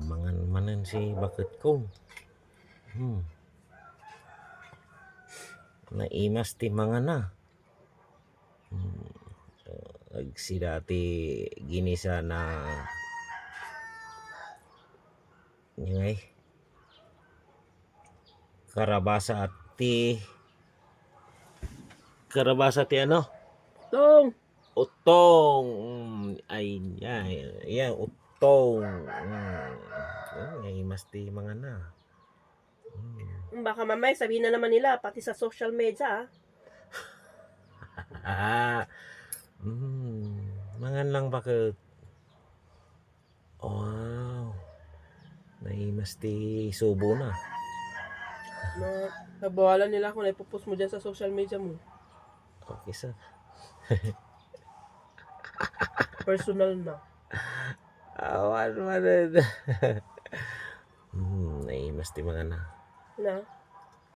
Mangan manan si bakit ko. Naimas ti mga na. Si dati ginisa na ngay karabasa ti ano? Tong! Utong. Ay, utong. Naimas ti mga na. Baka mamay sabihin na naman nila, pati sa social media Mangan lang bakit? Wow. Naimas ti subo na. Nabawalan nila kung naipopost mo dyan sa social media mo. Okay sa. Personal na. Awan man. Naimas ti mga na. Na?